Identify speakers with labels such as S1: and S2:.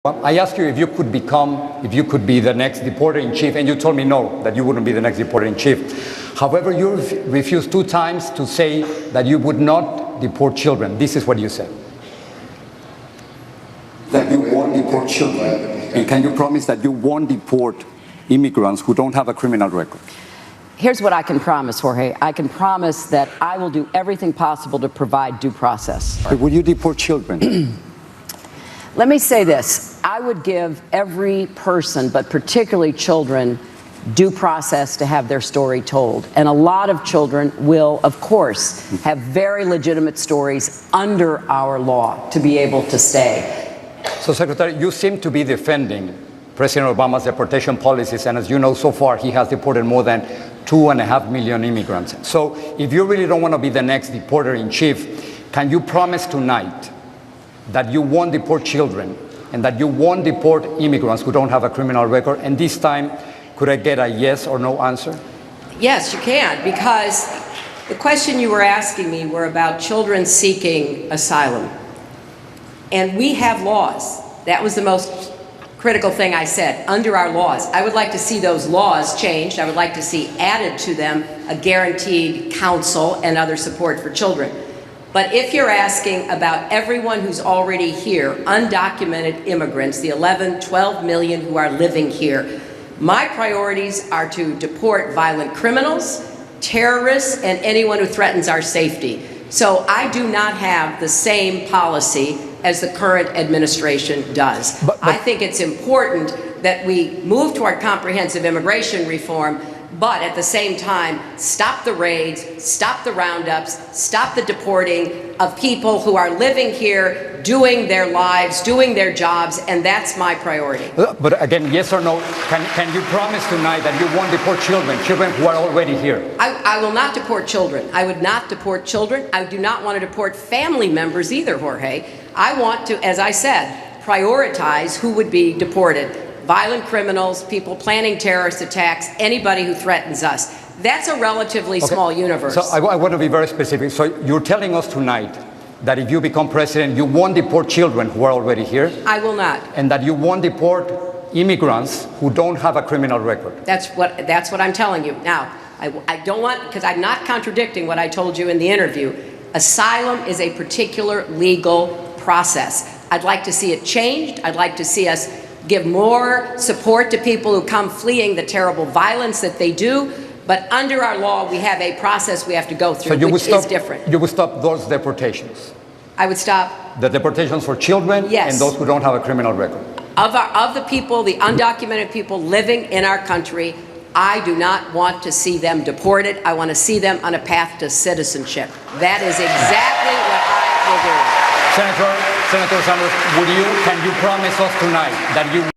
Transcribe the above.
S1: I asked you if you could be the next deporter-in-chief, and you told me no, that you wouldn't be the next deporter-in-chief. However, you refused 2 times to say that you would not deport children. This is what you said. That you won't deport children. And can you promise that you won't deport immigrants who don't have a criminal record?
S2: Here's what I can promise, Jorge. I can promise that I will do everything possible to provide due process.
S1: But will you deport children?
S2: Let me say this. I would give every person, but particularly children, due process to have their story told. And a lot of children will, of course, have very legitimate stories under our law to be able to stay.
S1: So, Secretary, you seem to be defending President Obama's deportation policies, and as you know, so far he has deported more than 2.5 million immigrants. So if you really don't want to be the next deporter-in-chief, can you promise tonight that you won't deport children and that you won't deport immigrants who don't have a criminal record? And this time, could I get a yes or no answer?
S3: Yes, you can, because the question you were asking me were about children seeking asylum. And we have laws. That was the most critical thing I said, under our laws. I would like to see those laws changed. I would like to see added to them a guaranteed counsel and other support for children. But if you're asking about everyone who's already here, undocumented immigrants, the 11, 12 million who are living here, my priorities are to deport violent criminals, terrorists, and anyone who threatens our safety. So I do not have the same policy as the current administration does. I think it's important that we move toward comprehensive immigration reform, but at the same time, stop the raids, stop the roundups, stop the deporting of people who are living here, doing their lives, doing their jobs, and that's my priority.
S1: But again, yes or no, can you promise tonight that you won't deport children who are already here?
S3: I will not deport children. I would not deport children. I do not want to deport family members either, Jorge. I want to, as I said, prioritize who would be deported. Violent criminals, people planning terrorist attacks, anybody who threatens us. That's a relatively small universe.
S1: So I want to be very specific. So you're telling us tonight that if you become president, you won't deport children who are already here?
S3: I will not.
S1: And that you won't deport immigrants who don't have a criminal record?
S3: That's what I'm telling you. Now, I don't want, because I'm not contradicting what I told you in the interview. Asylum is a particular legal process. I'd like to see it changed. I'd like to see us give more support to people who come fleeing the terrible violence that they do. But under our law, we have a process we have to go through, which is different.
S1: You would stop those deportations?
S3: I would stop?
S1: The deportations for children?
S3: Yes.
S1: And those who don't have a criminal record?
S3: Of the people, the undocumented people living in our country, I do not want to see them deported. I want to see them on a path to citizenship. That is exactly what I will do.
S1: Senator Sanders, can you promise us tonight that you